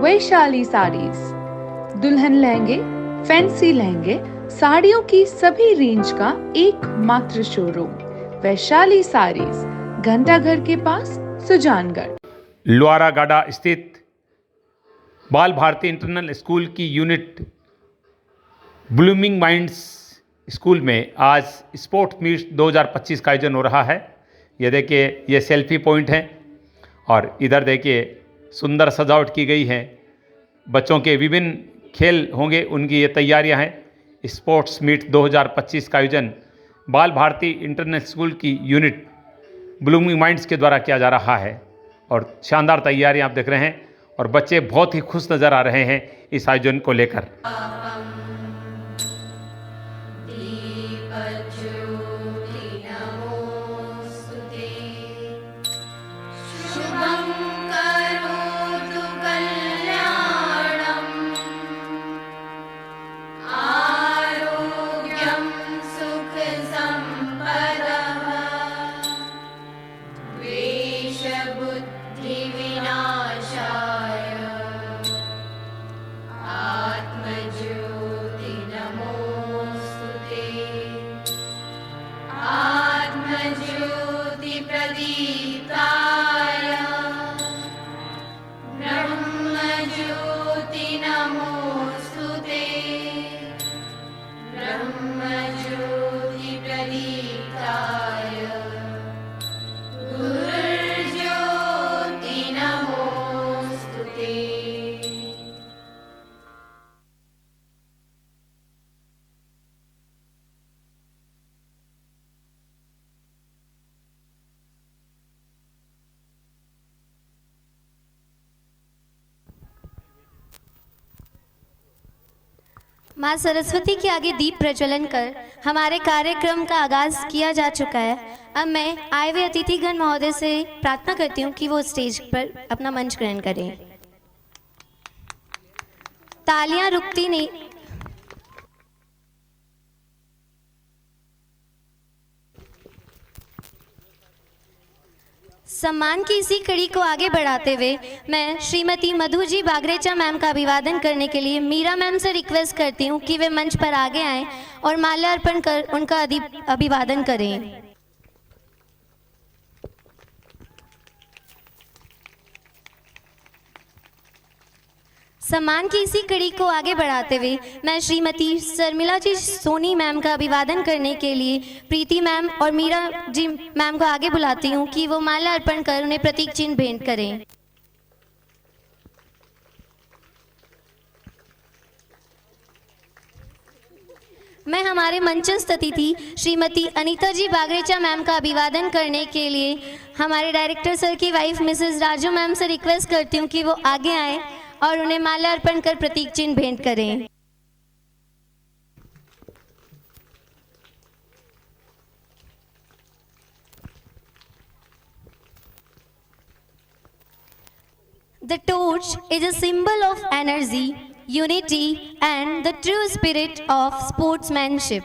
वैशाली साड़ीज, दुल्हन लहंगे, फैंसी लहंगे, साड़ियों की सभी रेंज का एकमात्र शोरूम वैशाली साड़ीज, घंटाघर के पास, सुजानगढ़। लोहारागाड़ा स्थित बाल भारती इंटरनेशनल स्कूल की यूनिट ब्लूमिंग माइंड्स स्कूल में आज स्पोर्ट्स मीट 2025 का आयोजन हो रहा है। ये देखिए, ये सेल्फी पॉइंट है और इधर देखिए सुंदर सजावट की गई है। बच्चों के विभिन्न खेल होंगे, उनकी ये तैयारियां हैं। स्पोर्ट्स मीट 2025 का आयोजन बाल भारती इंटरनेशनल स्कूल की यूनिट ब्लूमिंग माइंड्स के द्वारा किया जा रहा है और शानदार तैयारियां आप देख रहे हैं और बच्चे बहुत ही खुश नज़र आ रहे हैं इस आयोजन को लेकर। माँ सरस्वती के आगे दीप प्रज्वलन कर हमारे कार्यक्रम का आगाज किया जा चुका है। अब मैं आए हुए अतिथिगण महोदय से प्रार्थना करती हूँ कि वो स्टेज पर अपना मंच ग्रहण करें। तालियां रुकती नहीं। सम्मान की इसी कड़ी को आगे बढ़ाते हुए मैं श्रीमती मधु जी बागरेचा मैम का अभिवादन करने के लिए मीरा मैम से रिक्वेस्ट करती हूँ कि वे मंच पर आगे आएं और माल्यार्पण कर उनका अभिवादन करें। सम्मान की इसी कड़ी को आगे बढ़ाते हुए मैं श्रीमती शर्मिला जी सोनी मैम का अभिवादन करने के लिए प्रीति मैम और मीरा जी मैम को आगे बुलाती हूँ कि वो माला अर्पण कर उन्हें प्रतीक चिन्ह भेंट करें। मैं हमारे मंचस्थ अतिथि श्रीमती अनीता जी बागरेचा मैम का अभिवादन करने के लिए हमारे डायरेक्टर सर की वाइफ मिसेस राजू मैम से रिक्वेस्ट करती हूँ कि वो आगे आए और उन्हें माला अर्पण कर प्रतीक चिन्ह भेंट करें। The torch is a symbol of energy, unity, and the true spirit of sportsmanship.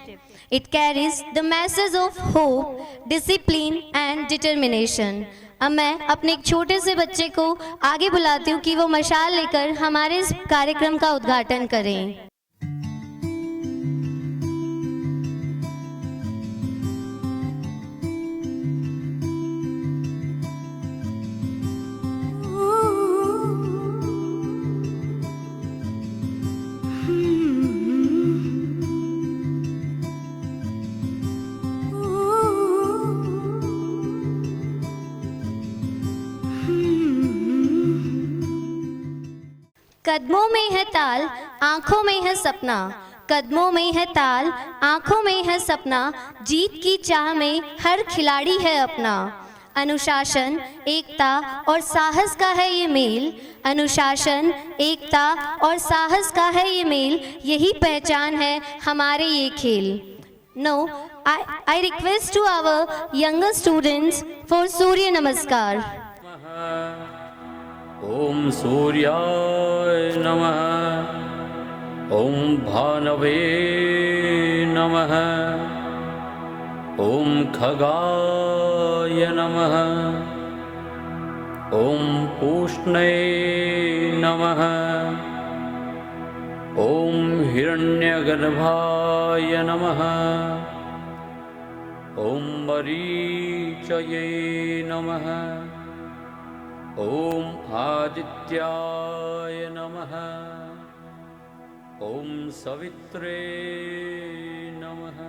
It carries the message of hope, discipline, and determination. अब मैं अपने एक छोटे से बच्चे को आगे बुलाती हूँ कि वो मशाल लेकर हमारे इस कार्यक्रम का उद्घाटन करें। कदमों में है ताल, आंखों में है सपना। कदमों में है ताल, आंखों में है सपना। जीत की चाह में हर खिलाड़ी है अपना। अनुशासन, एकता और साहस का है ये मेल। अनुशासन, एकता और साहस का है ये मेल। यही पहचान है हमारे ये खेल। Now, I request to our younger students for Surya Namaskar. ओम सूर्याय नमः। ओम भानवे नमः। ओम खगाय नमः। ओम पूष्णे नमः। ॐ हिरण्यगर्भाय नमः। ॐ मरीचये नमः। ॐ आदित्याय नमः। ॐ सवित्रे नमः।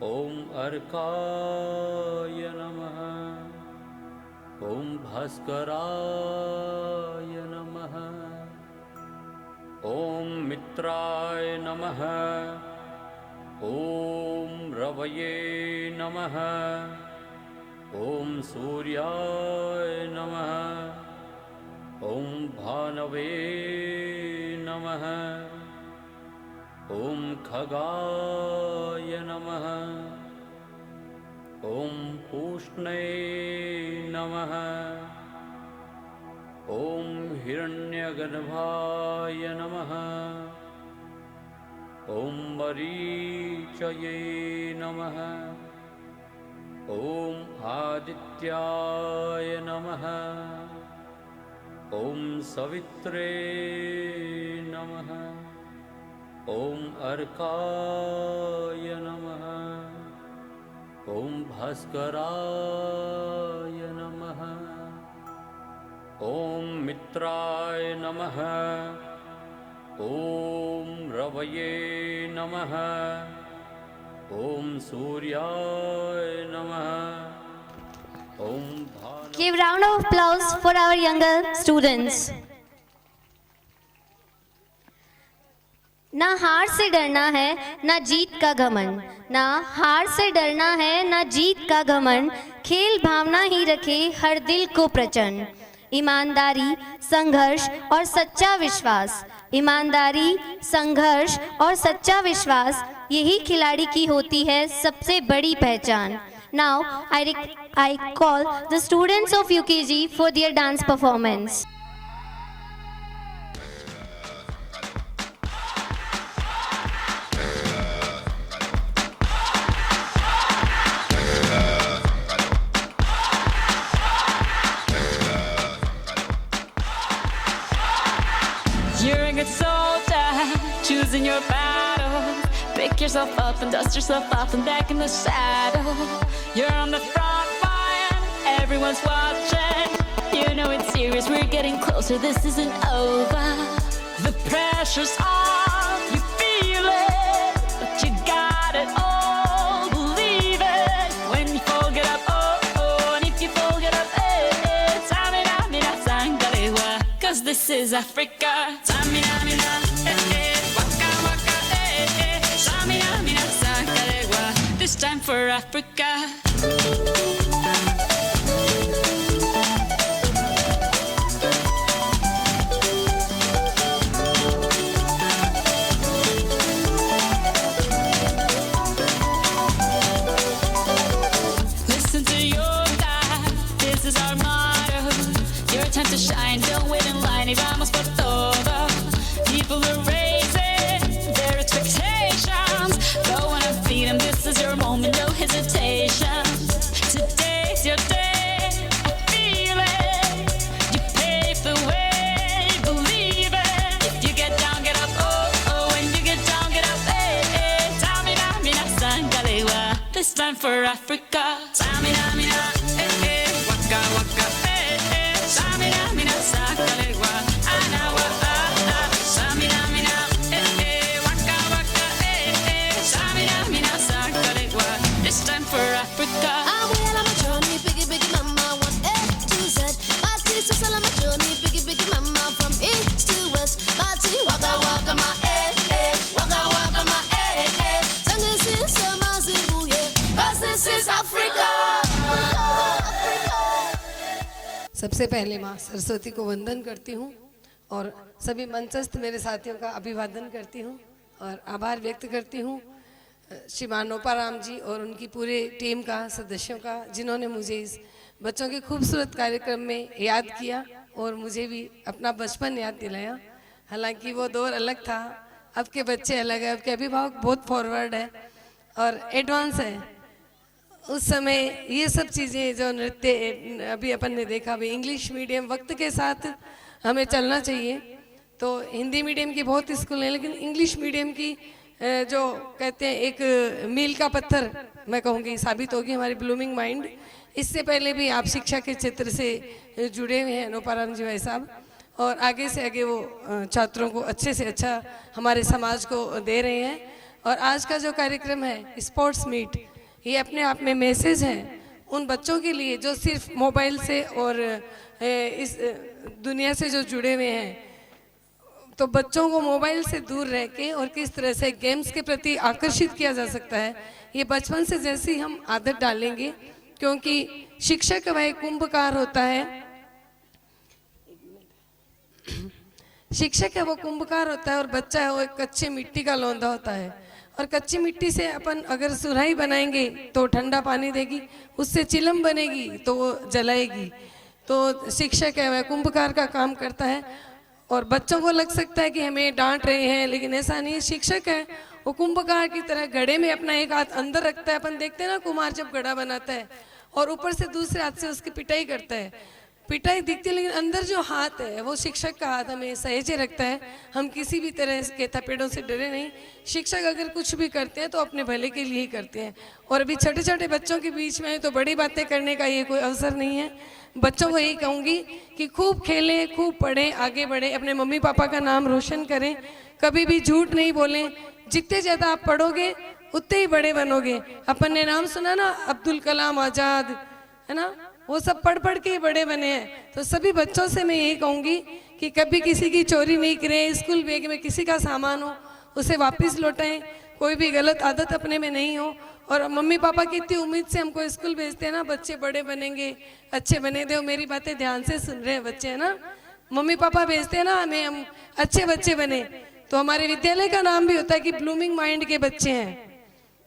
ॐ अर्काय नमः। ॐ भास्कराय नमः। ॐ मित्राय नमः। ॐ रवये नमः। ॐ सूर्याय नमः। ॐ भानवे नमः। ॐ खगाय नमः। ॐ पूष्णे नमः। ॐ हिरण्यगर्भाय नमः। ॐ मरीचये नमः। ॐ आदित्याय नमः। ॐ सवित्रे नमः। ॐ अर्काय नमः। ॐ भास्कराय नमः। ॐ मित्राय नमः। ॐ रवये नमः। ॐ सूर्याय नमः। ॐ Give round of applause for our younger students. ना हार से डरना है ना जीत का घमंड, ना हार से डरना है ना जीत का घमंड, खेल भावना ही रखे हर दिल को प्रचंड। ईमानदारी, संघर्ष और सच्चा विश्वास, ईमानदारी, संघर्ष और सच्चा विश्वास, यही खिलाड़ी की होती है सबसे बड़ी पहचान। Now I call the students of UKG for their dance performance. You're a good soldier, choosing your battles. Pick yourself up and dust yourself off and back in the saddle. You're on the front line, everyone's watching. You know it's serious, we're getting closer, this isn't over. The pressure's on, you feel it, but you got it all, believe it. When you fall, get up, oh, oh, and if you fall, get up, eh, eh. Tamina, mina, sangalewa, 'cause this is Africa. Tamina, mina, eh, eh, waka, waka, eh, eh. Tamina, mina, sangalewa, this time for Africa. Listen to your God, this is our motto. Your time to shine, don't wait in line, y vamos por todo. People are raising their expectations. Go on and feed them, this is your moment, no hesitation. Today's your day, I feel it. You pave the way, believe it. If you get down, get up, oh, oh. When you get down, get up, eh, eh. Tamina, mina, sangalewa, this time for Africa. Tamina, mina, eh, eh. Waka, waka, eh, eh. Tamina, mina, sangalewa, anawa, ah, ah. Tamina, mina, eh, eh. Waka, waka, eh, eh. Tamina, mina, sangalewa, this time for Africa. I'm well on my journey, biggie, biggie, mama, 1 A to Z. My sister's all on my journey, biggie, biggie, mama, from east to west. My tea, waka, waka, my waka, waka, my Tango since summer, Zimbabwe, 'cause this is Africa. सबसे पहले माँ सरस्वती को वंदन करती हूँ और सभी मंचस्थ मेरे साथियों का अभिवादन करती हूँ और आभार व्यक्त करती हूँ श्रीमान नोपाराम जी और उनकी पूरे टीम का, सदस्यों का, जिन्होंने मुझे इस बच्चों के खूबसूरत कार्यक्रम में याद किया और मुझे भी अपना बचपन याद दिलाया। हालांकि वो दौर अलग था, अब के बच्चे अलग है, अब के अभिभावक बहुत फॉरवर्ड है और एडवांस है। उस समय ये सब चीज़ें जो नृत्य अभी अपन ने देखा, अभी इंग्लिश मीडियम वक्त के साथ हमें चलना चाहिए। तो हिंदी मीडियम की बहुत स्कूल हैं, लेकिन इंग्लिश मीडियम की जो कहते हैं एक मील का पत्थर मैं कहूँगी साबित होगी हमारी ब्लूमिंग माइंड। इससे पहले भी आप शिक्षा के क्षेत्र से जुड़े हुए हैं नोपाराम जी भाई साहब, और आगे से आगे वो छात्रों को अच्छे से अच्छा हमारे समाज को दे रहे हैं। और आज का जो कार्यक्रम है स्पोर्ट्स मीट, ये अपने आप में मैसेज है उन बच्चों के लिए जो सिर्फ मोबाइल से और इस दुनिया से जो जुड़े हुए हैं। तो बच्चों को मोबाइल से दूर रह के और किस तरह से गेम्स के प्रति आकर्षित किया जा सकता है, ये बचपन से जैसी हम आदत डालेंगे, क्योंकि शिक्षक वह कुंभकार होता है, शिक्षक है वो कुंभकार होता है और बच्चा है वो एक कच्चे मिट्टी का लौंदा होता है। और कच्ची मिट्टी से अपन अगर सुराही बनाएंगे तो ठंडा पानी देगी, उससे चिलम बनेगी तो वो जलाएगी। तो शिक्षक है वह कुंभकार का काम करता है। और बच्चों को लग सकता है कि हमें डांट रहे हैं, लेकिन ऐसा नहीं है। शिक्षक है वो कुंभकार की तरह घड़े में अपना एक हाथ अंदर रखता है। अपन देखते हैं ना कुम्हार जब घड़ा बनाता है और ऊपर से दूसरे हाथ से उसकी पिटाई करता है, पिटाई दिखती है, लेकिन अंदर जो हाथ है वो शिक्षक का हाथ हमें सहेजे रखता है। हम किसी भी तरह के थपेड़ों से डरे नहीं। शिक्षक अगर कुछ भी करते हैं तो अपने भले के लिए ही करते हैं। और अभी छोटे छोटे बच्चों के बीच में तो बड़ी बातें करने का ये कोई अवसर नहीं है। बच्चों को यही कहूँगी कि खूब खेलें, खूब पढ़ें, आगे बढ़ें, अपने मम्मी पापा का नाम रोशन करें, कभी भी झूठ नहीं बोलें। जितने ज़्यादा आप पढ़ोगे उतने ही बड़े बनोगे। अपन ने नाम सुना ना अब्दुल कलाम आज़ाद, है ना, वो सब पढ़ पढ़ के ही बड़े बने हैं। तो सभी बच्चों से मैं यही कहूँगी कि कभी किसी की चोरी नहीं करें, स्कूल बैग में किसी का सामान हो उसे वापस लौटाएं, कोई भी गलत आदत अपने में नहीं हो। और मम्मी पापा की इतनी उम्मीद से हमको स्कूल भेजते हैं ना, बच्चे बड़े बनेंगे, अच्छे बने दो। मेरी बातें ध्यान से सुन रहे हैं बच्चे, है ना, मम्मी पापा भेजते हैं ना हमें, हम अच्छे बच्चे बने। तो हमारे विद्यालय का नाम भी होता है कि ब्लूमिंग माइंड के बच्चे हैं,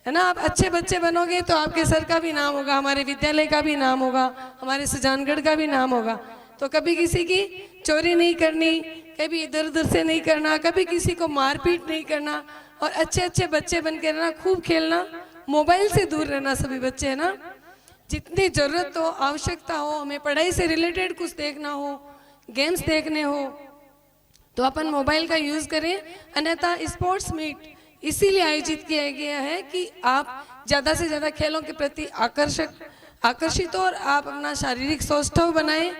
है ना। आप अच्छे बच्चे बनोगे तो आपके सर का भी नाम होगा, हमारे विद्यालय का भी नाम होगा, हमारे सुजानगढ़ का भी नाम होगा। तो कभी किसी की चोरी नहीं करनी, कभी इधर उधर से नहीं करना, कभी किसी को मारपीट नहीं करना, और अच्छे अच्छे बच्चे बन के रहना, खूब खेलना, मोबाइल से दूर रहना सभी बच्चे, है ना। जितनी जरूरत हो, आवश्यकता हो, हमें पढ़ाई से रिलेटेड कुछ देखना हो, गेम्स देखने हो, तो अपन मोबाइल का यूज़ करें। अन्यथा स्पोर्ट्स मीट इसीलिए आयोजित किया गया है कि आप ज़्यादा से ज़्यादा खेलों के प्रति आकर्षित हो और आप अपना शारीरिक सौष्ठव बनाएं,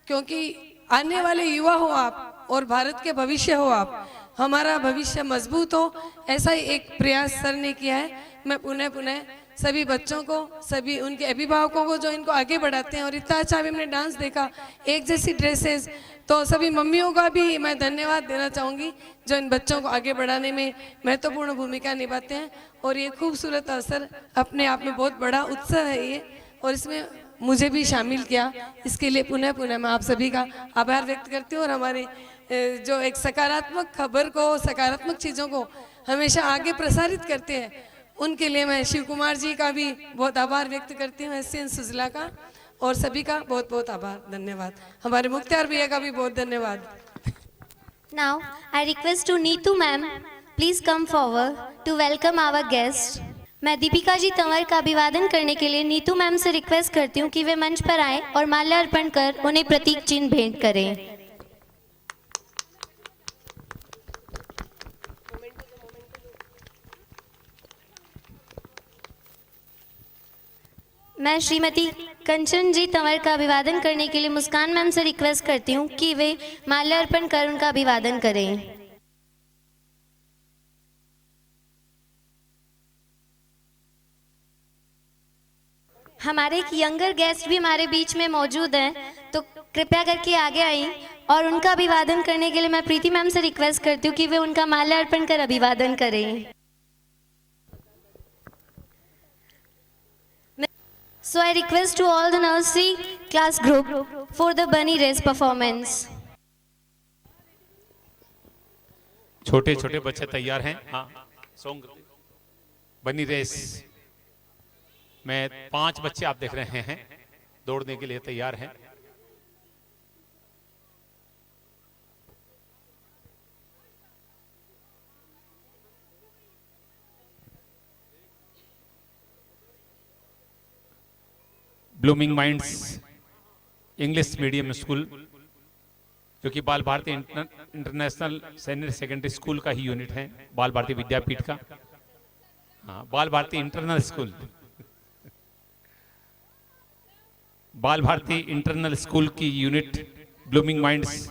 क्योंकि आने वाले युवा हो आप और भारत के भविष्य हो आप, हमारा भविष्य मजबूत हो, ऐसा ही एक प्रयास सर ने किया है। मैं पुनः सभी बच्चों को, सभी उनके अभिभावकों को जो इनको आगे बढ़ाते हैं, और इतना अच्छा भी हमने डांस देखा, एक जैसी ड्रेसेस, तो सभी मम्मियों का भी मैं धन्यवाद देना चाहूँगी जो इन बच्चों को आगे बढ़ाने में महत्वपूर्ण भूमिका निभाते हैं। और ये खूबसूरत अवसर अपने आप में बहुत बड़ा उत्सव है ये, और इसमें मुझे भी शामिल किया, इसके लिए पुनः मैं आप सभी का आभार व्यक्त करती हूँ। और हमारे जो एक सकारात्मक खबर को, सकारात्मक चीज़ों को हमेशा आगे प्रसारित करते हैं, उनके लिए मैं शिव कुमार जी का भी बहुत आभार व्यक्त करती हूँ, SCN सुजला का, और सभी का बहुत बहुत आभार, धन्यवाद। हमारे मुख्तार भैया का भी बहुत धन्यवाद। Now, I request to Neetu ma'am, please come forward to welcome our guest. मैं दीपिका जी तंवर का अभिवादन करने के लिए नीतू मैम से रिक्वेस्ट करती हूँ कि वे मंच पर आएं और माल्यार्पण कर उन्हें प्रतीक चिन्ह भेंट करें। मैं श्रीमती कंचन जी तंवर का अभिवादन करने के लिए मुस्कान मैम से रिक्वेस्ट करती हूँ कि वे माल्यार्पण कर उनका अभिवादन करें। हमारे एक यंगर गेस्ट भी हमारे बीच में मौजूद हैं, तो कृपया करके आगे आएं और उनका अभिवादन करने के लिए मैं प्रीति मैम से रिक्वेस्ट करती हूँ कि वे उनका माल्यार्पण कर अभिवादन करें। So I request to all the nursery class group for the bunny race performance. छोटे छोटे बच्चे तैयार हैं? हाँ, सॉन्ग बनी रेस में 5 बच्चे आप देख रहे हैं दौड़ने के लिए तैयार हैं। Blooming minds English medium school जो कि Bal Bharati international senior secondary school का ही यूनिट है, बाल भारती विद्यापीठ का। हाँ, बाल भारती इंटरनल स्कूल, बाल भारती इंटरनल स्कूल की यूनिट ब्लूमिंग माइंड्स।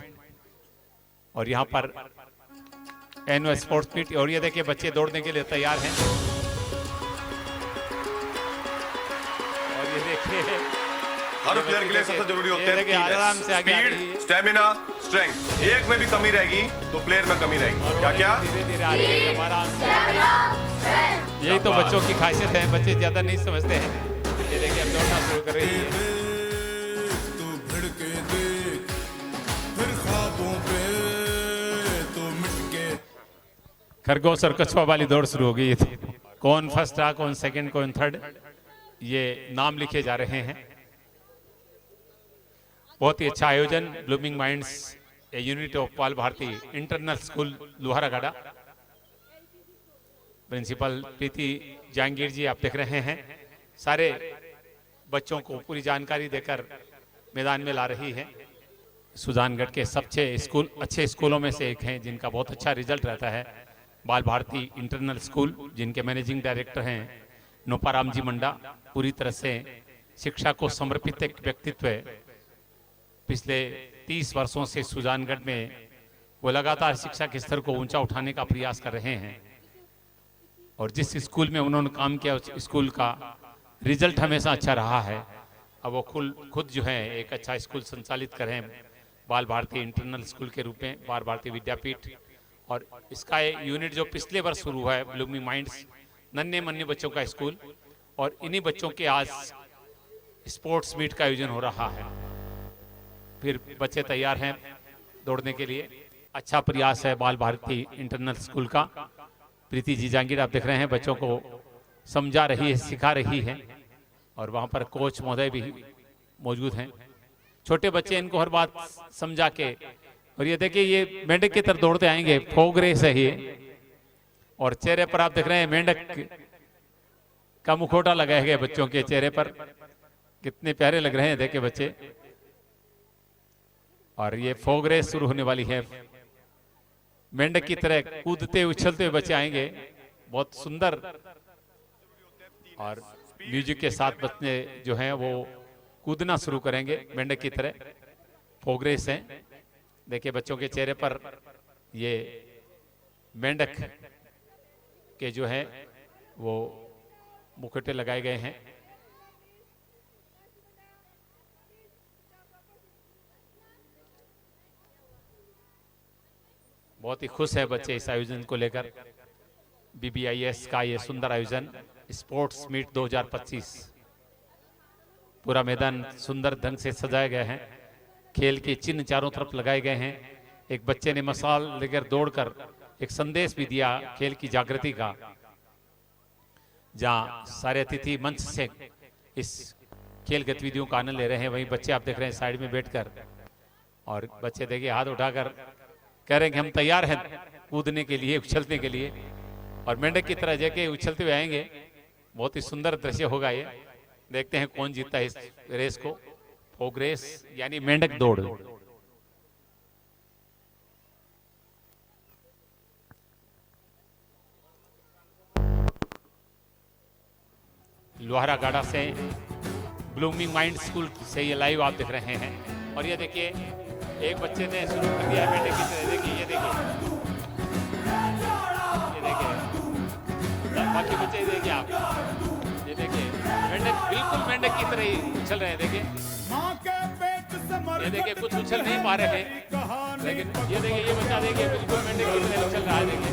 और यहाँ पर एनुअल स्पोर्ट्स मीट, और ये देखिए बच्चे दौड़ने के लिए तैयार हैं। और ये देखिए हर प्लेयर के लिए सबसे जरूरी होते हैं आराम से आगे स्पीड, स्टेमिना, स्ट्रेंथ। एक में भी कमी रहेगी तो प्लेयर में कमी रहेगी। क्या क्या धीरे धीरे आ रही है हमारा। यही तो बच्चों की खासियत है, बच्चे ज्यादा नहीं समझते हैं। ये देखिए अब दौड़ना शुरू कर रही है। खरगोश और कछुआ वाली दौड़ शुरू हो गई थी। कौन फर्स्ट रहा, कौन सेकंड, कौन थर्ड, ये नाम लिखे जा रहे हैं। बहुत ही अच्छा आयोजन, blooming minds a unit of बाल भारती इंटरनल स्कूल लोहारागाड़ा। प्रिंसिपल प्रीति जहांगीर जी आप देख रहे हैं, सारे बच्चों को पूरी जानकारी देकर मैदान में ला रही है। सुजानगढ़ के सबसे अच्छे स्कूलों में से एक हैं, जिनका बहुत अच्छा रिजल्ट रहता है, बाल भारती इंटरनल स्कूल, जिनके मैनेजिंग डायरेक्टर हैं नोपाराम जी मंडा। पूरी तरह से शिक्षा को समर्पित एक व्यक्तित्व है। पिछले 30 वर्षों से सुजानगढ़ में वो लगातार शिक्षा के स्तर को ऊंचा उठाने का प्रयास कर रहे हैं। और जिस स्कूल में उन्होंने काम किया उस स्कूल का रिजल्ट हमेशा अच्छा रहा है। अब वो खुद जो है एक अच्छा स्कूल संचालित कर रहे हैं, बाल भारती इंटरनल स्कूल के रूप में, बाल भारती विद्यापीठ। और इसका यूनिट जो पिछले वर्ष शुरू हुआ है, ब्लूमिंग माइंड्स, नन्हे मन्ने बच्चों का स्कूल। और इन्हीं बच्चों के आज स्पोर्ट्स मीट का आयोजन हो रहा है। फिर बच्चे तैयार हैं दौड़ने के लिए। अच्छा प्रयास है बाल भारती इंटरनल स्कूल का। प्रीति जी जहांगीर आप देख रहे हैं बच्चों को समझा रही है, सिखा रही है। और वहाँ पर कोच महोदय भी मौजूद हैं। छोटे बच्चे इनको हर बात समझा के। और ये देखिए ये मेंढक की तरफ दौड़ते आएंगे, फोग रेस है ये। और चेहरे पर आप देख रहे हैं मेंढक का मुखौटा लगाया गया बच्चों के चेहरे पर, कितने प्यारे लग रहे हैं देखिए बच्चे। और ये फोग रेस शुरू होने वाली है। मेंढक की तरह कूदते उछलते हुए बच्चे आएंगे, बहुत सुंदर। और म्यूजिक के साथ बच्चे जो हैं वो कूदना शुरू करेंगे मेंढक की तरह। फोग रेस है, देखिए बच्चों के चेहरे पर ये मेंढक के जो है वो मुखौटे लगाए गए हैं। बहुत ही खुश है बच्चे इस आयोजन को लेकर। BBIS का ये सुंदर आयोजन स्पोर्ट्स मीट 2025। पूरा मैदान सुंदर ढंग से सजाया गया है। खेल के चिन्ह चारों तरफ लगाए गए हैं। एक बच्चे ने मशाल लेकर दौड़कर एक संदेश भी दिया खेल की जागृति का, जहां सारे अतिथि मंच से इस खेल गतिविधियों का आनंद ले रहे हैं। वहीं बच्चे आप देख रहे हैं साइड में बैठकर। और बच्चे देखिए हाथ उठाकर कह रहे हैं कि हम तैयार हैं कूदने के लिए, उछलने के लिए। और मेंढक की तरह जैसे उछलते हुए आएंगे। बहुत ही सुंदर दृश्य होगा ये। देखते हैं कौन जीतता है इस रेस को। फोग रेस यानी मेंढक दौड़। लोहारागाड़ा से ब्लूमिंग माइंड स्कूल से ये लाइव आप देख रहे हैं। और ये देखिए एक बच्चे ने शुरू कर दिया मेंढक की तरह। देखिए ये देखिए बाकी बच्चे देखिए आप, ये देखिए मेंढक बिल्कुल मेंढक की तरह ही उछल रहे हैं। देखिए ये देखिए कुछ उछल नहीं पा रहे हैं, लेकिन ये देखिए ये बच्चा देखिए बिल्कुल मेंढक की तरह उछल रहा है। देखिए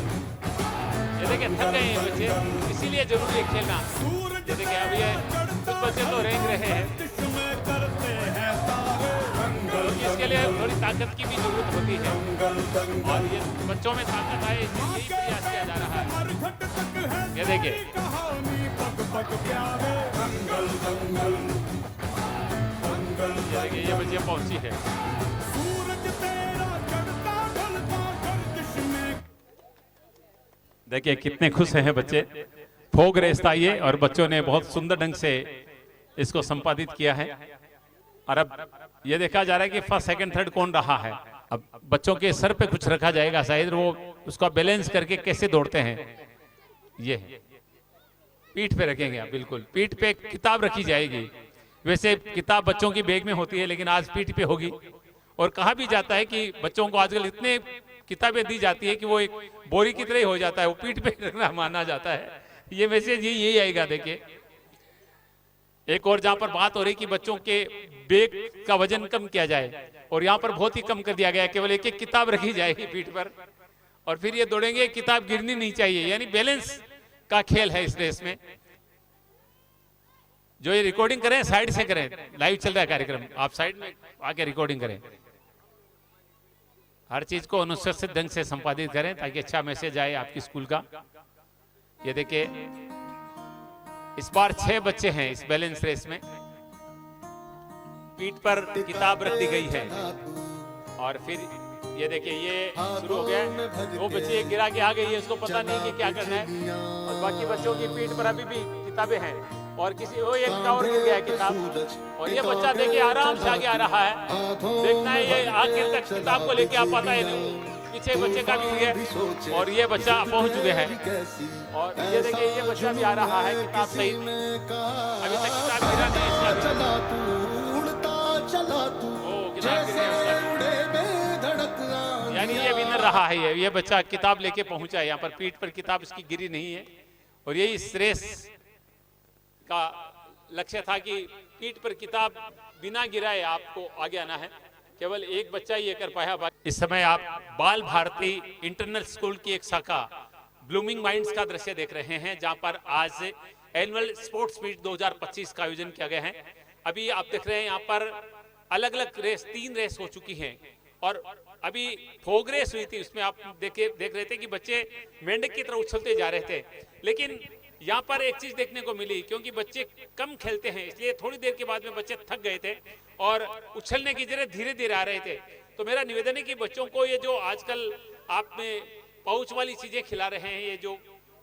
ये देखिए थक गए हैं बच्चे, इसीलिए जरूरी है खेलना। ये देखिए अब ये कुछ बच्चे तो रेंग रहे हैं, इसके लिए थोड़ी ताकत की भी जरूरत होती है। और ये बच्चों में ताकत आए यही प्रयास किया जा रहा है। ये देखिए ये बच्चे पहुंची है। देखिए कितने खुश हैं बच्चे। फोग रेस था ये और बच्चों ने बहुत सुंदर ढंग से इसको संपादित किया है। और अब ये देखा जा रहा है कि फर्स्ट सेकंड थर्ड कौन रहा है। अब बच्चों के सर पे कुछ रखा जाएगा शायद, वो उसका बैलेंस करके कैसे दौड़ते हैं। ये पीठ पे रखेंगे आप, बिल्कुल पीठ पे किताब रखी जाएगी। वैसे किताब बच्चों की बैग में होती है, लेकिन आज पीठ पे होगी। और कहा भी जाता है कि बच्चों को आजकल इतने किताबें दी जाती है कि वो एक बोरी की तरह ही हो जाता है, वो पीठ पे रखना माना जाता है। ये मैसेज यही आएगा। देखिए एक और जहां पर बात हो रही कि बच्चों के बैग का वजन कम किया जाए, और यहाँ पर बहुत ही कम कर दिया गया है, केवल एक एक किताब रखी जाएगी पीठ पर और फिर ये दौड़ेंगे, किताब गिरनी नहीं चाहिए। यानी बैलेंस का खेल है इस रेस में। जो ये रिकॉर्डिंग करें साइड से करें, लाइव चल रहा है कार्यक्रम, आप साइड में आके रिकॉर्डिंग करें। हर चीज को अनुशासित ढंग से संपादित करें ताकि अच्छा मैसेज आए आपकी स्कूल का। ये देखिए इस बार 6 बच्चे हैं इस बैलेंस रेस में। पीठ पर किताब रख दी गई है और फिर ये देखिए ये शुरू हो गया। वो बच्चे गिरा के आ गई है, उसको पता नहीं कि क्या करना है, और बाकी बच्चों की पीठ पर अभी भी किताबें हैं। और किसी वो एक और गिर गया है किताब, और ये बच्चा देखिए आराम से आगे आ रहा है। देखना है ये आखिर तक किताब को लेके आ पाता है नहीं। पीछे बच्चे का भी है और ये बच्चा पहुंच चुके हैं। और ये देखिए ये बच्चा भी आ रहा है किताब सही, अभी तक किताब गिरा नहीं इसका। यानी ये विनर रहा है। ये बच्चा किताब लेके पहुंचा है यहाँ पर, पीठ पर किताब इसकी गिरी नहीं है। और यही इस रेस का लक्ष्य था कि पीठ पर किताब बिना गिराए आपको आगे आना है। केवल एक बच्चा ये कर पाया। इस समय आप बाल भारती इंटरनल स्कूल की एक शाखा ब्लूमिंग माइंड्स का दृश्य देख रहे हैं, जहां पर आज एनुअल स्पोर्ट्स मीट 2025 का आयोजन किया गया है। अभी आप देख रहे हैं यहाँ पर अलग अलग रेस, 3 रेस हो चुकी हैं और अभी फोग रेस हुई थी। उसमें आप देख रहे थे कि बच्चे मेंढक की तरह उछलते जा रहे थे। लेकिन यहाँ पर एक चीज देखने को मिली, क्योंकि बच्चे कम खेलते हैं इसलिए थोड़ी देर के बाद में बच्चे थक गए थे और उछलने की जगह धीरे धीरे आ रहे थे। तो मेरा निवेदन है कि बच्चों को ये जो आजकल आप में पाउच वाली चीजें खिला रहे हैं,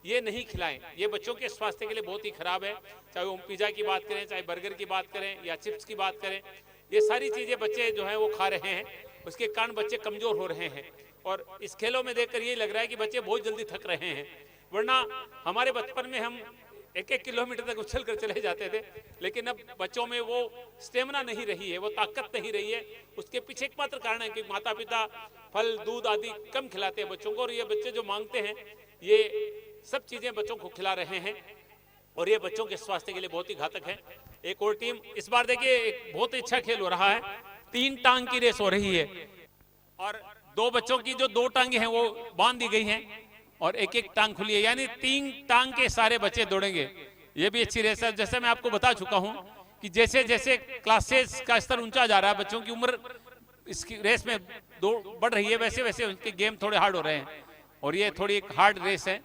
ये नहीं खिलाएं। ये बच्चों के स्वास्थ्य के लिए बहुत ही खराब है। चाहे वो पिज्जा की बात करें, चाहे बर्गर की बात करें या चिप्स की बात करें, ये सारी चीजें बच्चे जो है वो खा रहे हैं, उसके कारण बच्चे कमजोर हो रहे हैं। और इस खेलों में देखकर ये लग रहा है कि बच्चे बहुत जल्दी थक रहे हैं। वरना हमारे बचपन में हम 1-1 किलोमीटर तक उछल कर चले जाते थे, लेकिन अब बच्चों में वो स्टेमिना नहीं रही है, वो ताकत नहीं रही है। उसके पीछे एकमात्र कारण है कि माता पिता फल दूध आदि कम खिलाते हैं बच्चों को, और ये बच्चे जो मांगते हैं ये सब चीजें बच्चों को खिला रहे हैं, और ये बच्चों के स्वास्थ्य के लिए बहुत ही घातक है। एक और टीम इस बार देखिए एक बहुत ही अच्छा खेल हो रहा है। 3 टांग की रेस हो रही है और 2 बच्चों की जो 2 टांगे हैं वो बांध दी गई हैं और 1-1 टांग खुली है, यानी 3 टांग के सारे बच्चे दौड़ेंगे। ये भी अच्छी रेस है। जैसे मैं आपको बता चुका हूं कि जैसे जैसे क्लासेस का स्तर ऊंचा जा रहा है, बच्चों की उम्र इसकी रेस में बढ़ रही है, वैसे वैसे उनके गेम थोड़े हार्ड हो रहे हैं और ये थोड़ी एक हार्ड रेस है।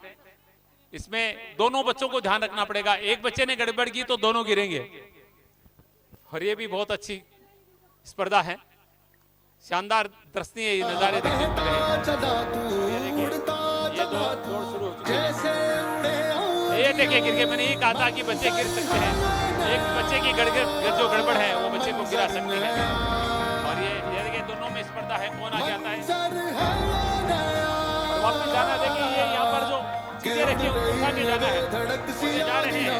इसमें दोनों बच्चों को ध्यान रखना पड़ेगा। एक बच्चे ने गड़बड़ की तो दोनों गिरेंगे, और ये भी बहुत अच्छी स्पर्धा है। शानदार दर्शनीय नजारे देखने को मिले। ये दौड़ शुरू हो चुकी है। ये देखिए गिर के, मैंने ये कहा था कि बच्चे गिर सकते हैं। एक बच्चे की जो गड़बड़ है वो बच्चे को गिरा सकती है। और ये देखिए दोनों में स्पर्धा है, कौन आगे आता है। और वापस जाना, देखिए ये यहाँ पर जो चीजें रखी है उठा के जाना है, जा रहे हैं।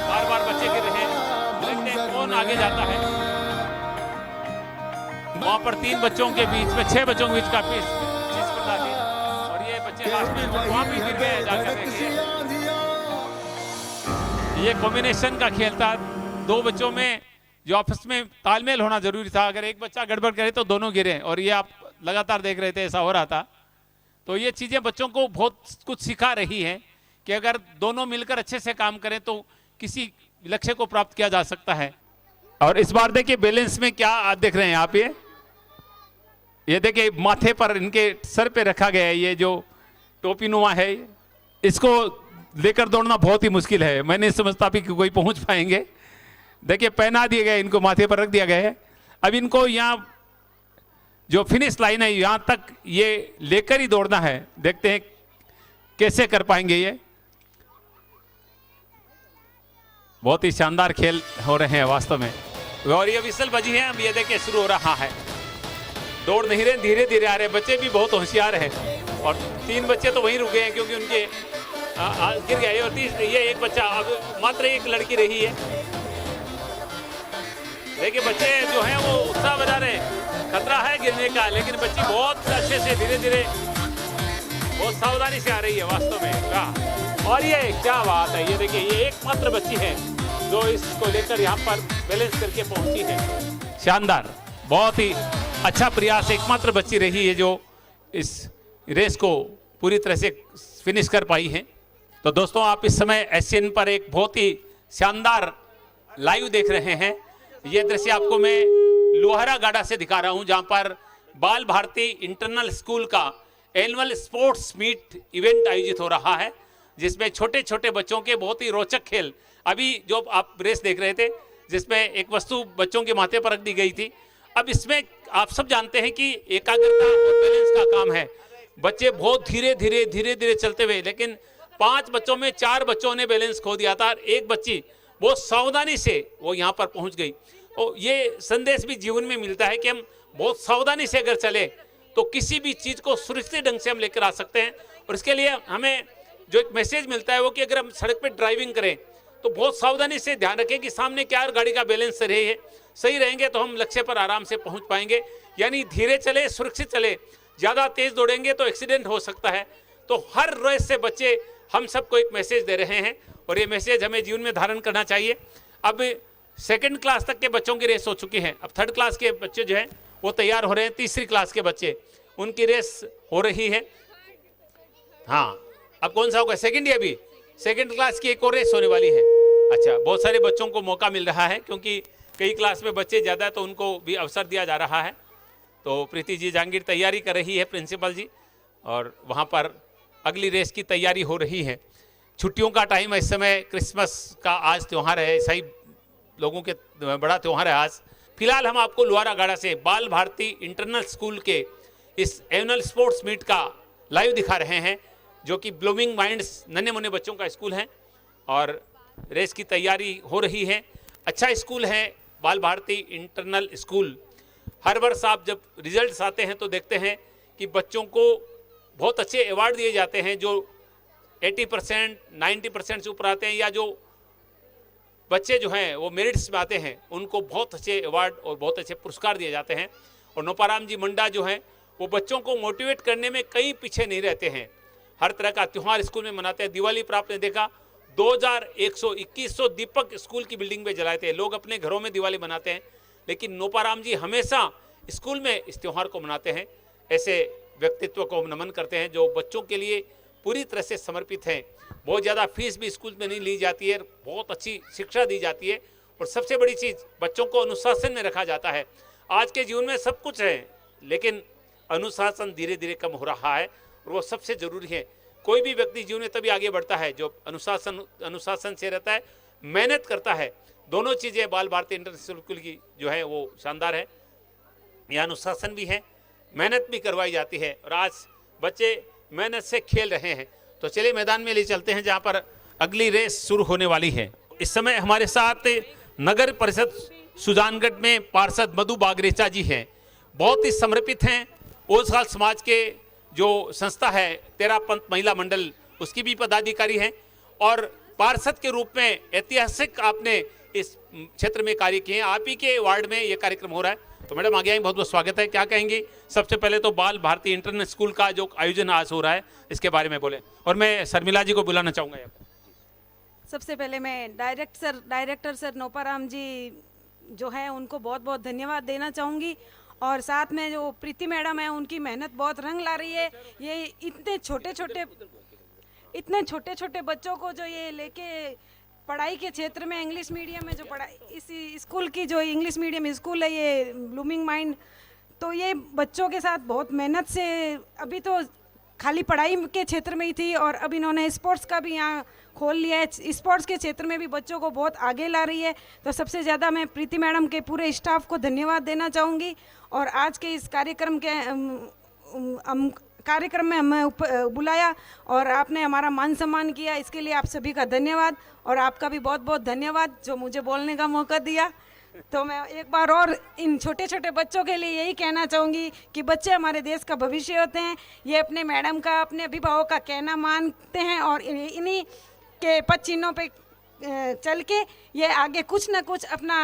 बार बार बच्चे गिर रहे हैं, देखते हैं कौन आगे जाता है। वहां पर 3 बच्चों के बीच में 6 बच्चों के बीच काफी स्पर्धा थी और ये बच्चे लास्ट में वहां भी गिर गए जाकर। ये कॉम्बिनेशन का खेल था। 2 बच्चों में जो आपस में तालमेल होना जरूरी था। अगर एक बच्चा गड़बड़ करे तो दोनों गिरे, और ये आप लगातार देख रहे थे ऐसा हो रहा था। तो ये चीजें बच्चों को बहुत कुछ सिखा रही हैं कि अगर दोनों मिलकर अच्छे से काम करें तो किसी लक्ष्य को प्राप्त किया जा सकता है। और इस बार देखिए बैलेंस में क्या आप देख रहे हैं आप, ये देखिए माथे पर इनके सर पे रखा गया है, ये जो टोपी नुमा है, इसको लेकर दौड़ना बहुत ही मुश्किल है। मैं नहीं समझता भी कि कोई पहुंच पाएंगे। देखिए पहना दिया गया, इनको माथे पर रख दिया गया है। अब इनको यहाँ जो फिनिश लाइन है यहाँ तक ये लेकर ही दौड़ना है। देखते हैं कैसे कर पाएंगे। ये बहुत ही शानदार खेल हो रहे हैं वास्तव में। और ये विसल बजी है, अब ये देखिए शुरू हो रहा है। दौड़ नहीं रहे, धीरे धीरे आ रहे। बच्चे भी बहुत होशियार हैं और 3 बच्चे तो वहीं रुक गए हैं क्योंकि उनके गिर गए। और ये एक बच्चा, अब मात्र एक लड़की रही है। देखिए बच्चे जो हैं वो उत्साह बना रहे हैं। खतरा है गिरने का, लेकिन बच्ची बहुत अच्छे से धीरे धीरे बहुत सावधानी से आ रही है वास्तव में। वाह! और ये क्या बात है, ये देखिए ये एकमात्र बच्ची है जो इसको लेकर यहाँ पर बैलेंस करके पहुंची है। शानदार, बहुत ही अच्छा प्रयास। एकमात्र बच्ची रही है जो इस रेस को पूरी तरह से फिनिश कर पाई है। तो दोस्तों, आप इस समय एशियन पर एक बहुत ही शानदार लाइव देख रहे हैं। ये दृश्य आपको मैं लोहारा गाड़ा से दिखा रहा हूं, जहां पर बाल भारती इंटरनल स्कूल का एनुअल स्पोर्ट्स मीट इवेंट आयोजित हो रहा है, जिसमें छोटे छोटे बच्चों के बहुत ही रोचक खेल, अभी जो आप रेस देख रहे थे जिसमें एक वस्तु बच्चों के माथे पर रख दी गई थी, अब इसमें आप सब जानते हैं कि एकाग्रता और बैलेंस का काम है। बच्चे बहुत धीरे धीरे चलते हुए, लेकिन 5 बच्चों में 4 बच्चों ने बैलेंस खो दिया था। एक बच्ची बहुत सावधानी से वो यहाँ पर पहुँच गई। और ये संदेश भी जीवन में मिलता है कि हम बहुत सावधानी से अगर चले तो किसी भी चीज़ को सुरक्षित ढंग से हम लेकर आ सकते हैं। और इसके लिए हमें जो एक मैसेज मिलता है वो कि अगर हम सड़क पर ड्राइविंग करें तो बहुत सावधानी से ध्यान रखें कि सामने क्या गाड़ी का बैलेंस सही रहेंगे तो हम लक्ष्य पर आराम से पहुंच पाएंगे। यानी धीरे चले, सुरक्षित चले। ज़्यादा तेज दौड़ेंगे तो एक्सीडेंट हो सकता है। तो हर रेस से बच्चे हम सबको एक मैसेज दे रहे हैं और ये मैसेज हमें जीवन में धारण करना चाहिए। अब 2nd क्लास तक के बच्चों की रेस हो चुकी है। अब 3rd क्लास के बच्चे जो हैं वो तैयार हो रहे हैं। 3री क्लास के बच्चे, उनकी रेस हो रही है। हाँ, अब कौन सा होगा? 2nd या अभी 2nd क्लास की एक और रेस होने वाली है। अच्छा, बहुत सारे बच्चों को मौका मिल रहा है क्योंकि कई क्लास में बच्चे ज़्यादा, तो उनको भी अवसर दिया जा रहा है। तो प्रीति जी जहांगीर तैयारी कर रही है, प्रिंसिपल जी, और वहाँ पर अगली रेस की तैयारी हो रही है। छुट्टियों का टाइम है इस समय, क्रिसमस का आज त्यौहार है, ईसाई लोगों के बड़ा त्यौहार है आज। फिलहाल हम आपको लोहारा गाड़ा से बाल भारती इंटरनल स्कूल के इस एनुअल स्पोर्ट्स मीट का लाइव दिखा रहे हैं, जो कि ब्लूमिंग माइंड्स नन्हे मुन्ने बच्चों का स्कूल है और रेस की तैयारी हो रही है। अच्छा स्कूल है बाल भारती इंटरनल स्कूल। हर वर्ष आप जब रिजल्ट्स आते हैं तो देखते हैं कि बच्चों को बहुत अच्छे अवार्ड दिए जाते हैं। जो 80%, 90% से ऊपर आते हैं, या जो बच्चे जो हैं वो मेरिट्स में आते हैं, उनको बहुत अच्छे अवार्ड और बहुत अच्छे पुरस्कार दिए जाते हैं। और नोपाराम जी मंडा जो हैं वो बच्चों को मोटिवेट करने में कहीं पीछे नहीं रहते हैं। हर तरह का त्यौहार स्कूल में मनाते हैं। दिवाली पर आपने देखा 2100 दीपक स्कूल की बिल्डिंग में जलाए थे। लोग अपने घरों में दिवाली मनाते हैं, लेकिन नोपाराम जी हमेशा स्कूल में इस त्यौहार को मनाते हैं। ऐसे व्यक्तित्व को हम नमन करते हैं जो बच्चों के लिए पूरी तरह से समर्पित हैं। बहुत ज़्यादा फीस भी स्कूल में नहीं ली जाती है, बहुत अच्छी शिक्षा दी जाती है, और सबसे बड़ी चीज़ बच्चों को अनुशासन में रखा जाता है। आज के जीवन में सब कुछ है, लेकिन अनुशासन धीरे धीरे कम हो रहा है, और वो सबसे ज़रूरी है। कोई भी व्यक्ति जीवन में तभी आगे बढ़ता है जो अनुशासन से रहता है, मेहनत करता है। दोनों चीज़ें बाल भारती इंटरनेशनल स्कूल की जो है वो शानदार है। यहाँ अनुशासन भी है, मेहनत भी करवाई जाती है, और आज बच्चे मेहनत से खेल रहे हैं। तो चलिए मैदान में ले चलते हैं जहाँ पर अगली रेस शुरू होने वाली है। इस समय हमारे साथ नगर परिषद सुजानगढ़ में पार्षद मधु बागरेचा जी हैं। बहुत ही समर्पित हैं। ओसवाल समाज के जो संस्था है तेरा पंथ महिला मंडल, उसकी भी पदाधिकारी हैं, और पार्षद के रूप में ऐतिहासिक आपने इस क्षेत्र में कार्य किए हैं। आप ही के वार्ड में ये कार्यक्रम हो रहा है। तो मैडम आगे आएंगे, बहुत बहुत स्वागत है। क्या कहेंगी? सबसे पहले तो बाल भारती इंटरनेशनल स्कूल का जो आयोजन आज हो रहा है इसके बारे में बोलें, और मैं शर्मिला जी को बुलाना चाहूँगा। सबसे पहले मैं डायरेक्टर सर नोपाराम जी जो है उनको बहुत बहुत धन्यवाद देना चाहूँगी, और साथ में जो प्रीति मैडम है उनकी मेहनत बहुत रंग ला रही है। ये इतने छोटे छोटे बच्चों को जो ये लेके पढ़ाई के क्षेत्र में इंग्लिश मीडियम में जो पढ़ाई, इस स्कूल की जो इंग्लिश मीडियम स्कूल है ये ब्लूमिंग माइंड, तो ये बच्चों के साथ बहुत मेहनत से, अभी तो खाली पढ़ाई के क्षेत्र में ही थी और अब इन्होंने स्पोर्ट्स का भी यहाँ खोल लिया है। स्पोर्ट्स के क्षेत्र में भी बच्चों को बहुत आगे ला रही है। तो सबसे ज़्यादा मैं प्रीति मैडम के पूरे स्टाफ को धन्यवाद देना चाहूँगी। और आज के इस कार्यक्रम में हमें बुलाया और आपने हमारा मान सम्मान किया, इसके लिए आप सभी का धन्यवाद, और आपका भी बहुत बहुत धन्यवाद जो मुझे बोलने का मौका दिया। तो मैं एक बार और इन छोटे छोटे बच्चों के लिए यही कहना चाहूँगी कि बच्चे हमारे देश का भविष्य होते हैं। ये अपने मैडम का, अपने अभिभावक का कहना मानते हैं और इन्हीं के पद चिन्हों पे चल के ये आगे कुछ ना कुछ अपना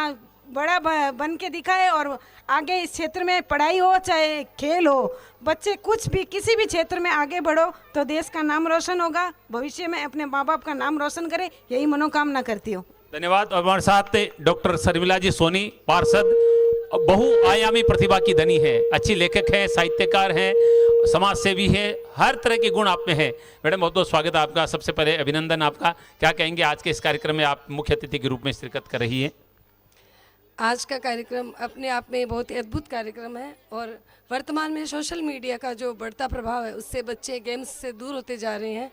बड़ा बन के दिखाए और आगे इस क्षेत्र में पढ़ाई हो चाहे खेल हो, बच्चे कुछ भी किसी भी क्षेत्र में आगे बढ़ो तो देश का नाम रोशन होगा, भविष्य में अपने माँ बाप का नाम रोशन करे, यही मनोकामना करती हूँ। धन्यवाद। और हमारे साथ डॉक्टर शर्मिला जी सोनी, पार्षद, बहुआयामी प्रतिभा की धनी है, अच्छी लेखक है, साहित्यकार हैं, समाज सेवी है, हर तरह के गुण आप में है। मैडम बहुत बहुत स्वागत है आपका। सबसे पहले अभिनंदन आपका। क्या कहेंगे आज के इस कार्यक्रम में आप मुख्य अतिथि के रूप में शिरकत कर रही है? आज का कार्यक्रम अपने आप में बहुत ही अद्भुत कार्यक्रम है और वर्तमान में सोशल मीडिया का जो बढ़ता प्रभाव है उससे बच्चे गेम्स से दूर होते जा रहे हैं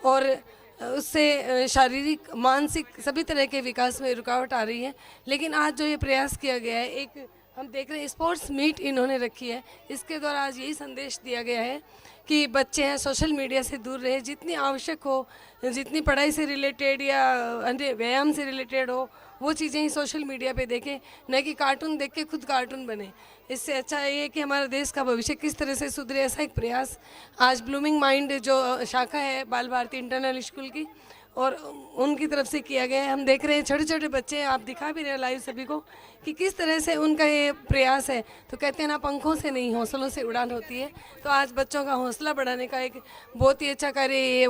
और उससे शारीरिक मानसिक सभी तरह के विकास में रुकावट आ रही है। लेकिन आज जो ये प्रयास किया गया है, एक हम देख रहे हैं स्पोर्ट्स मीट इन्होंने रखी है, इसके द्वारा आज यही संदेश दिया गया है कि बच्चे हैं सोशल मीडिया से दूर रहे, जितनी आवश्यक हो, जितनी पढ़ाई से रिलेटेड या अन्य व्यायाम से रिलेटेड हो वो चीज़ें ही सोशल मीडिया पे देखें, न कि कार्टून देख के खुद कार्टून बने। इससे अच्छा ये है कि हमारा देश का भविष्य किस तरह से सुधरे, ऐसा एक प्रयास आज ब्लूमिंग माइंड जो शाखा है बाल भारती इंटरनल स्कूल की और उनकी तरफ से किया गया है। हम देख रहे हैं छोटे छोटे बच्चे, आप दिखा भी रहे हैं लाइव सभी को कि किस तरह से उनका ये प्रयास है। तो कहते हैं ना, पंखों से नहीं हौसलों से उड़ान होती है। तो आज बच्चों का हौसला बढ़ाने का एक बहुत ही अच्छा कार्य ये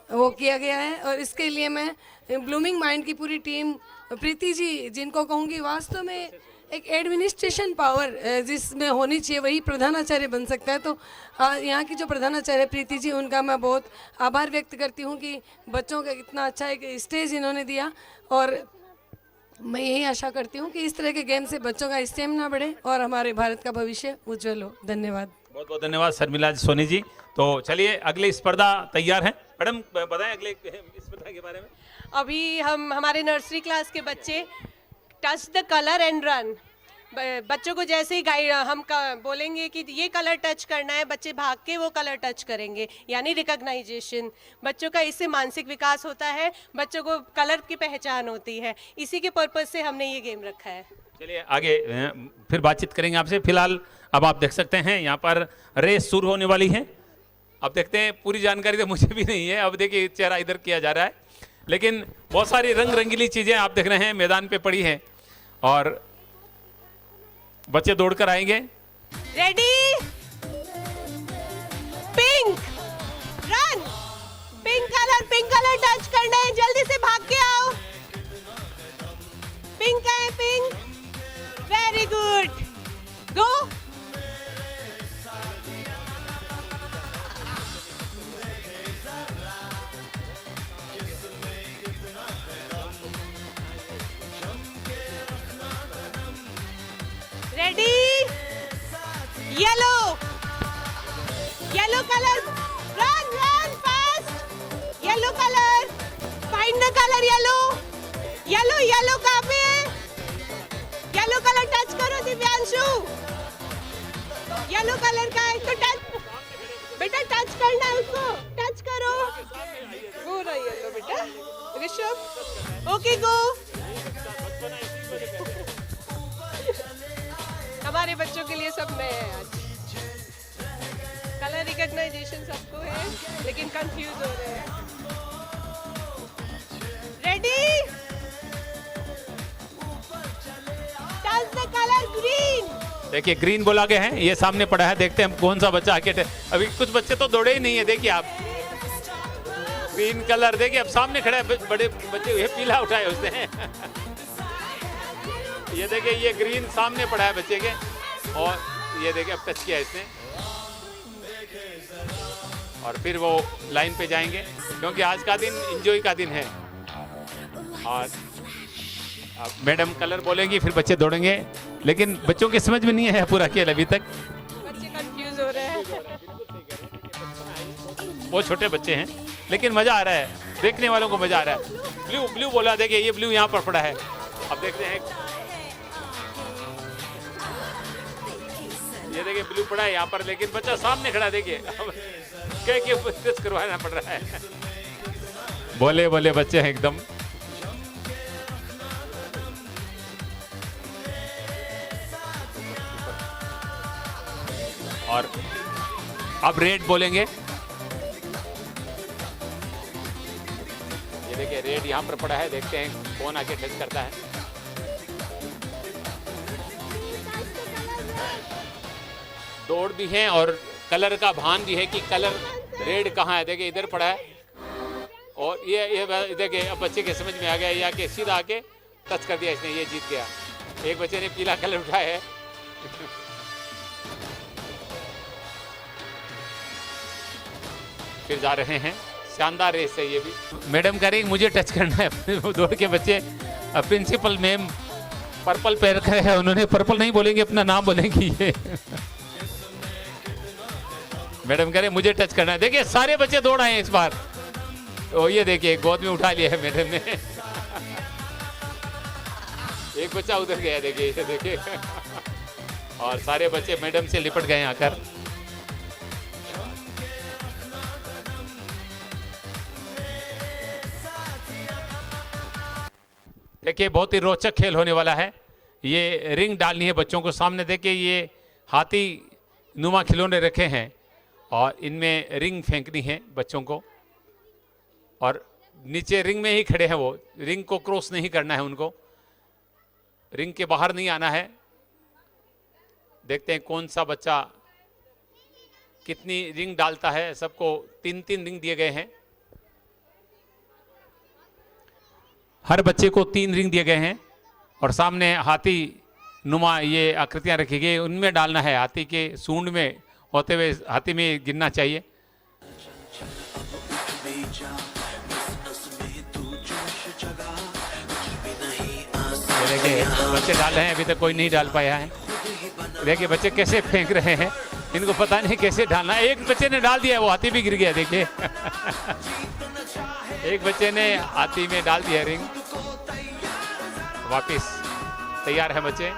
वो किया गया है और इसके लिए मैं ब्लूमिंग माइंड की पूरी टीम, प्रीति जी जिनको कहूँगी वास्तव में एक एडमिनिस्ट्रेशन पावर जिसमें होनी चाहिए वही प्रधानाचार्य बन सकता है। तो यहाँ की जो प्रधानाचार्य प्रीति जी, उनका मैं बहुत आभार व्यक्त करती हूँ कि बच्चों का इतना अच्छा एक स्टेज इन्होंने दिया और मैं यही आशा करती हूँ कि इस तरह के गेम से बच्चों का स्टेमिना बढ़े और हमारे भारत का भविष्य उज्जवल हो। धन्यवाद। बहुत बहुत धन्यवाद शर्मिला जी सोनी जी। तो चलिए अगली स्पर्धा तैयार है। मैडम बताएं अगले स्पर्धा के बारे में। अभी हमारे नर्सरी क्लास के बच्चे touch the colour and run, बच्चों को जैसे ही हम बोलेंगे कि ये कलर टच करना है, बच्चे भाग के वो कलर टच करेंगे, यानी रिकॉग्नाइजेशन। बच्चों का इससे मानसिक विकास होता है, बच्चों को कलर की पहचान होती है। इसी के पर्पज से हमने ये गेम रखा है। चलिए आगे फिर बातचीत करेंगे आपसे। फिलहाल अब आप देख सकते हैं यहाँ पर रेस शुरू होने वाली है। अब देखते हैं, पूरी जानकारी तो मुझे भी नहीं है। अब देखिए चेहरा इधर किया जा रहा है, लेकिन बहुत सारी रंग रंगीली चीज़ें आप देख रहे हैं मैदान पे पड़ी हैं और बच्चे दौड़कर आएंगे। Ready, pink run, pink colour touch करना है, जल्दी से भाग के आओ। पिंक है, pink, very good, go. Ready, yellow colour, run fast, yellow colour, find the colour, yellow कहाँ पे है? येलो कलर टच करो दिव्यांशु, येलो कलर का है तो टच, बेटा टच करना है उसको, टच करो। हो रहा है येलो बेटा, ऋषभ, ओके गो। हमारे बच्चों के लिए सब नए है आज। कलर रिकॉग्नाइजेशन सबको है, लेकिन कंफ्यूज हो रहे हैं। Ready, touch the colour green. देखिए ग्रीन बोला गया है, ये सामने पड़ा है। देखते हैं कौन सा बच्चा आगे। अभी कुछ बच्चे तो दौड़े ही नहीं है। देखिए आप, ग्रीन कलर देखिए अब सामने खड़ा है। बड़े बच्चे ये पीला उठाए उसने। ये देखिए ये ग्रीन सामने पड़ा है बच्चे के और ये देखिए अब टच किया इसने और फिर वो लाइन पे जाएंगे, क्योंकि आज का दिन एंजॉय का दिन है। और अब मैडम कलर बोलेंगी, फिर बच्चे दौड़ेंगे, लेकिन बच्चों के समझ में नहीं है पूरा खेल अभी तक। बच्चे कंफ्यूज हो रहे हैं। वो छोटे बच्चे हैं, लेकिन मजा आ रहा है, देखने वालों को मजा आ रहा है। ब्लू बोला, देखिए ये ब्लू यहाँ पर पड़ा है। अब देखते हैं, ये देखिए ब्लू पड़ा है यहाँ पर, लेकिन बच्चा सामने खड़ा। देखिए कह के टेस्ट करवाना पड़ रहा है। बोले बच्चे हैं एकदम। और अब रेड बोलेंगे। ये देखिए रेड यहाँ पर पड़ा है, देखते हैं कौन आके टच करता है। दौड़ भी है और कलर का भान भी है कि कलर रेड कहाँ है। देखिए इधर पड़ा है और ये देखिए अब बच्चे के समझ में आ गया, या कि सीधा आके टच कर दिया इसने, ये जीत गया। एक बच्चे ने पीला कलर उठाया है। फिर जा रहे हैं, शानदार रेस है ये भी। मैडम कह रही मुझे टच करना है। वो दौड़ के बच्चे, प्रिंसिपल मैम पर्पल पहन कर है, उन्होंने पर्पल नहीं बोलेंगे, अपना नाम बोलेंगी ये। मैडम कह रहे मुझे टच करना है। देखिए सारे बच्चे दौड़ आए हैं इस बार। तो ये देखिए गोद में उठा लिया है मैडम ने। एक बच्चा उधर गया, देखिए ये देखिए। और सारे बच्चे मैडम से लिपट गए आकर। देखिए बहुत ही रोचक खेल होने वाला है। ये रिंग डालनी है बच्चों को। सामने देखिए ये हाथी नुमा खिलौने रखे हैं और इनमें रिंग फेंकनी है बच्चों को। और नीचे रिंग में ही खड़े हैं वो, रिंग को क्रॉस नहीं करना है उनको, रिंग के बाहर नहीं आना है। देखते हैं कौन सा बच्चा कितनी रिंग डालता है। सबको 3-3 रिंग दिए गए हैं। हर बच्चे को 3 रिंग दिए गए हैं और सामने हाथी नुमा ये आकृतियां रखी गई, उनमें डालना है। हाथी के सूंड में होते हुए हाथी में गिरना चाहिए। देखिए बच्चे डाल रहे हैं, अभी तक कोई नहीं डाल पाया है। देखिए बच्चे कैसे फेंक रहे हैं, इनको पता नहीं कैसे डालना है। एक बच्चे ने डाल दिया, वो हाथी भी गिर गया। देखिए एक बच्चे ने हाथी में डाल दिया रिंग। वापिस तैयार है बच्चे।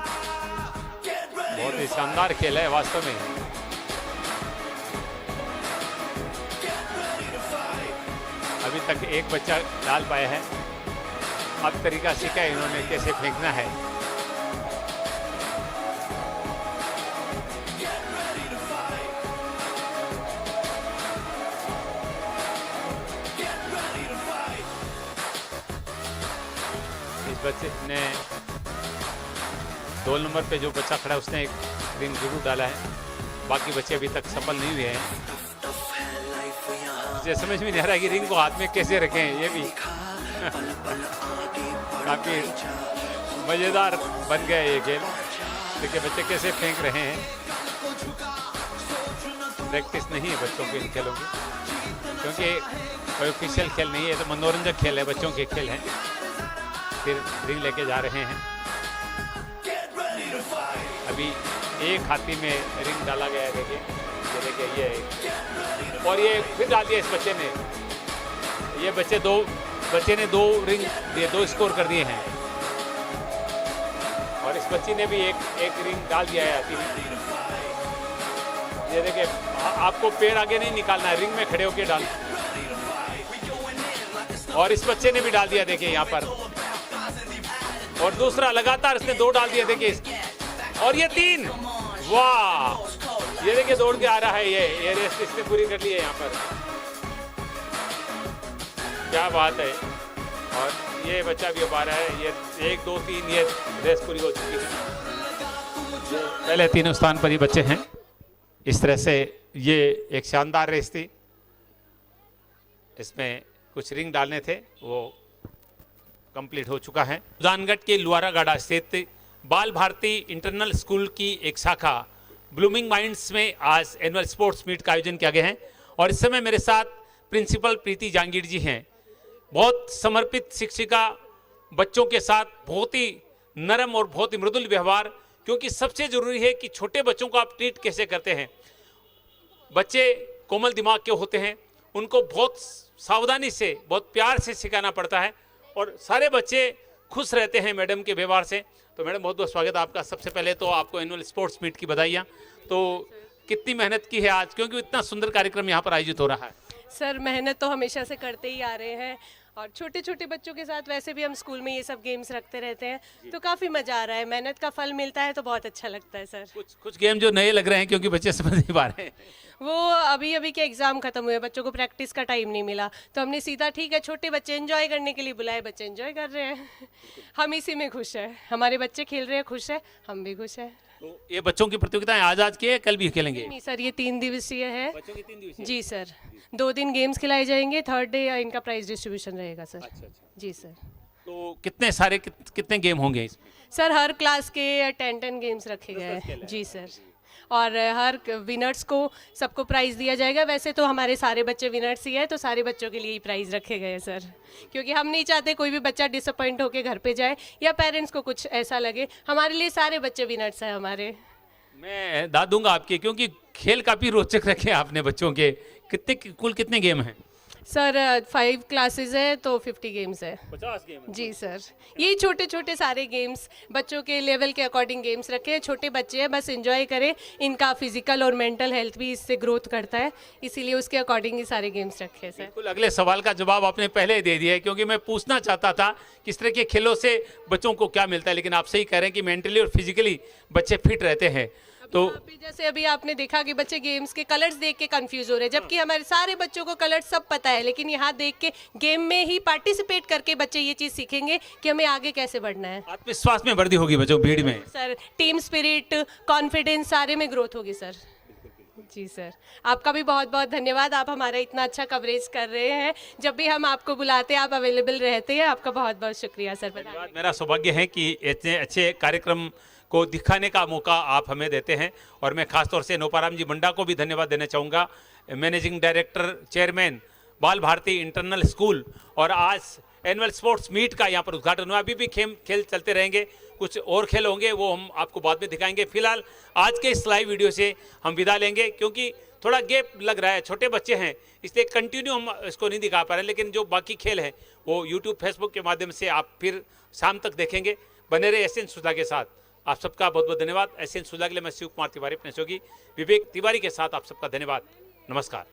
बहुत ही शानदार खेल है वास्तव में। अभी तक एक बच्चा डाल पाया है। अब तरीका सीखा है इन्होंने कैसे फेंकना है। इस बच्चे ने 2 नंबर पे जो बच्चा खड़ा है उसने एक रिंग जरूर डाला है। बाकी बच्चे अभी तक सफल नहीं हुए हैं। मुझे समझ में नहीं आ रहा कि रिंग को हाथ में कैसे रखें। ये भी काफी मजेदार बन गया ये खेल। देखिए बच्चे कैसे फेंक रहे हैं। प्रैक्टिस नहीं है बच्चों के इन खेलों की, क्योंकि कोई ऑफिशियल खेल नहीं है, तो मनोरंजक खेल है, बच्चों के खेल हैं। फिर रिंग लेके जा रहे हैं। अभी एक हाथी में रिंग डाला गया है। देखिए ये और ये फिर डाल दिया इस बच्चे ने। ये बच्चे ने 2 रिंग दिए, 2 स्कोर कर दिए हैं। और इस बच्ची ने भी एक रिंग डाल दिया है हाथी में। ये देखिए आपको पैर आगे नहीं निकालना है, रिंग में खड़े होकर डाल। और इस बच्चे ने भी डाल दिया, देखिए यहाँ पर। और दूसरा लगातार इसने 2 डाल दिया। देखिए और ये 3। वाह, ये देखिए दौड़ के आ रहा है। ये रेस इसने पूरी कर ली है यहाँ पर। क्या बात है। और ये बच्चा भी अब आ रहा है। ये 1, 2, 3 ये रेस पूरी हो चुकी है। पहले 3 स्थान पर ही बच्चे हैं। इस तरह से ये एक शानदार रेस थी। इसमें कुछ रिंग डालने थे, वो कंप्लीट हो चुका है। सुजानगढ़ के लुआरागाड़ा स्थित बाल भारती इंटरनल स्कूल की एक शाखा ब्लूमिंग माइंड्स में आज एनुअल स्पोर्ट्स मीट का आयोजन किया गया है। और इस समय मेरे साथ प्रिंसिपल प्रीति जांगीर जी हैं। बहुत समर्पित शिक्षिका, बच्चों के साथ बहुत ही नरम और बहुत ही मृदुल व्यवहार, क्योंकि सबसे जरूरी है कि छोटे बच्चों को आप ट्रीट कैसे करते हैं। बच्चे कोमल दिमाग के होते हैं, उनको बहुत सावधानी से, बहुत प्यार से सिखाना पड़ता है। और सारे बच्चे खुश रहते हैं मैडम के व्यवहार से। तो मैडम बहुत बहुत स्वागत आपका। सबसे पहले तो आपको एनुअल स्पोर्ट्स मीट की बधाइयाँ। तो कितनी मेहनत की है आज, क्योंकि इतना सुंदर कार्यक्रम यहाँ पर आयोजित हो रहा है? सर मेहनत तो हमेशा से करते ही आ रहे हैं और छोटे छोटे बच्चों के साथ वैसे भी हम स्कूल में ये सब गेम्स रखते रहते हैं, तो काफ़ी मज़ा आ रहा है। मेहनत का फल मिलता है तो बहुत अच्छा लगता है सर। कुछ गेम जो नए लग रहे हैं क्योंकि बच्चे समझ नहीं पा रहे हैं। वो अभी अभी के एग्ज़ाम ख़त्म हुए, बच्चों को प्रैक्टिस का टाइम नहीं मिला, तो हमने सीधा ठीक है छोटे बच्चे एंजॉय करने के लिए बुलाए, बच्चे एंजॉय कर रहे हैं। हम इसी में खुश हैं, हमारे बच्चे खेल रहे हैं, खुश है, हम भी खुश हैं। तो ये बच्चों की प्रतियोगिताएं आज के कल भी खेलेंगे? नहीं सर, ये 3 दिवसीय है। बच्चों की 3 दिवसीय? जी सर, 2 दिन गेम्स खिलाए जाएंगे, थर्ड डे इनका प्राइज डिस्ट्रीब्यूशन रहेगा सर। जी सर। तो कितने गेम होंगे इसमें? सर हर क्लास के 10 गेम्स रखे गए हैं। जी सर, और हर विनर्स को सबको प्राइज़ दिया जाएगा। वैसे तो हमारे सारे बच्चे विनर्स ही है, तो सारे बच्चों के लिए ही प्राइज़ रखे गए हैं सर, क्योंकि हम नहीं चाहते कोई भी बच्चा डिसअपॉइंट होकर घर पे जाए या पेरेंट्स को कुछ ऐसा लगे। हमारे लिए सारे बच्चे विनर्स हैं हमारे। मैं दाद दूंगा आपके, क्योंकि खेल काफ़ी रोचक रखे हैं आपने बच्चों के। कुल कितने गेम हैं? सर 5 क्लासेस है तो 50 गेम्स है। 50 गेम? जी सर, यही छोटे छोटे सारे गेम्स बच्चों के लेवल के अकॉर्डिंग गेम्स रखे हैं। छोटे बच्चे हैं, बस एंजॉय करें, इनका फिजिकल और मेंटल हेल्थ भी इससे ग्रोथ करता है, इसीलिए उसके अकॉर्डिंग ही सारे गेम्स रखे हैं सर। बिल्कुल, अगले सवाल का जवाब आपने पहले ही दे दिया है, क्योंकि मैं पूछना चाहता था किस तरह के खेलों से बच्चों को क्या मिलता है, लेकिन आप सही कह रहे हैं कि मेंटली और फिजिकली बच्चे फिट रहते हैं। तो जैसे अभी आपने देखा कि बच्चे गेम्स के कलर्स देख के कंफ्यूज हो रहे हैं, जबकि हमारे सारे बच्चों को कलर्स सब पता है, लेकिन यहाँ देख के गेम में ही पार्टिसिपेट करके बच्चे ये चीज़ सीखेंगे कि हमें आगे कैसे बढ़ना है। आत्मविश्वास में वृद्धि होगी बच्चों, भीड़ में सर टीम स्पिरिट, कॉन्फिडेंस, सारे में ग्रोथ होगी सर। जी सर, आपका भी बहुत बहुत धन्यवाद, आप हमारा इतना अच्छा कवरेज कर रहे हैं। जब भी हम आपको बुलाते हैं आप अवेलेबल रहते हैं, आपका बहुत बहुत शुक्रिया सर। धन्यवाद। मेरा सौभाग्य है कि इतने अच्छे कार्यक्रम को दिखाने का मौका आप हमें देते हैं, और मैं खासतौर से नोपाराम जी मुंडा को भी धन्यवाद देना चाहूँगा, मैनेजिंग डायरेक्टर चेयरमैन बाल भारती इंटरनल स्कूल। और आज एनुअल स्पोर्ट्स मीट का यहाँ पर उद्घाटन हुआ। अभी भी खेल चलते रहेंगे, कुछ और खेल होंगे वो हम आपको बाद में दिखाएंगे। फिलहाल आज के इस लाइव वीडियो से हम विदा लेंगे, क्योंकि थोड़ा गैप लग रहा है, छोटे बच्चे हैं इसलिए कंटिन्यू हम इसको नहीं दिखा पा रहे हैं, लेकिन जो बाकी खेल हैं वो यूट्यूब फेसबुक के माध्यम से आप फिर शाम तक देखेंगे। बने रहे एसएन सुधा के साथ। आप सबका बहुत बहुत धन्यवाद। एसएन सुधा के लिए मैं शिव कुमार तिवारी, अपने सहयोगी विवेक तिवारी के साथ आप सबका धन्यवाद। नमस्कार।